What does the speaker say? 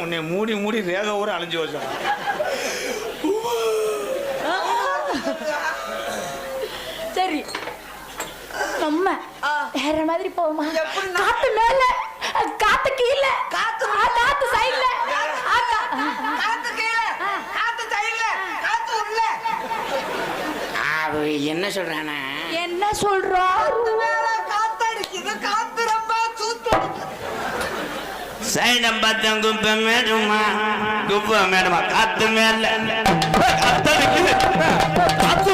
உன்னை மூடி மூடி ரேக ஊர அழிஞ்சு வச்சோம். சரி நம்ம வேற மாதிரி போவோமா? காத்து மேல, காத்து கீழ, காத்து சைடுல, காத்து கீழே, காத்து சைடுல, காத்து உள்ள. என்ன சொல்றானா? என்ன சொல்றோம்? காத்து அடிக்குது, காத்து ரொம்ப சூத்து. சைடம் பார்த்தேன் குப்பை மேடுமா, குப்பை மேடுமா, காத்து மேல காத்து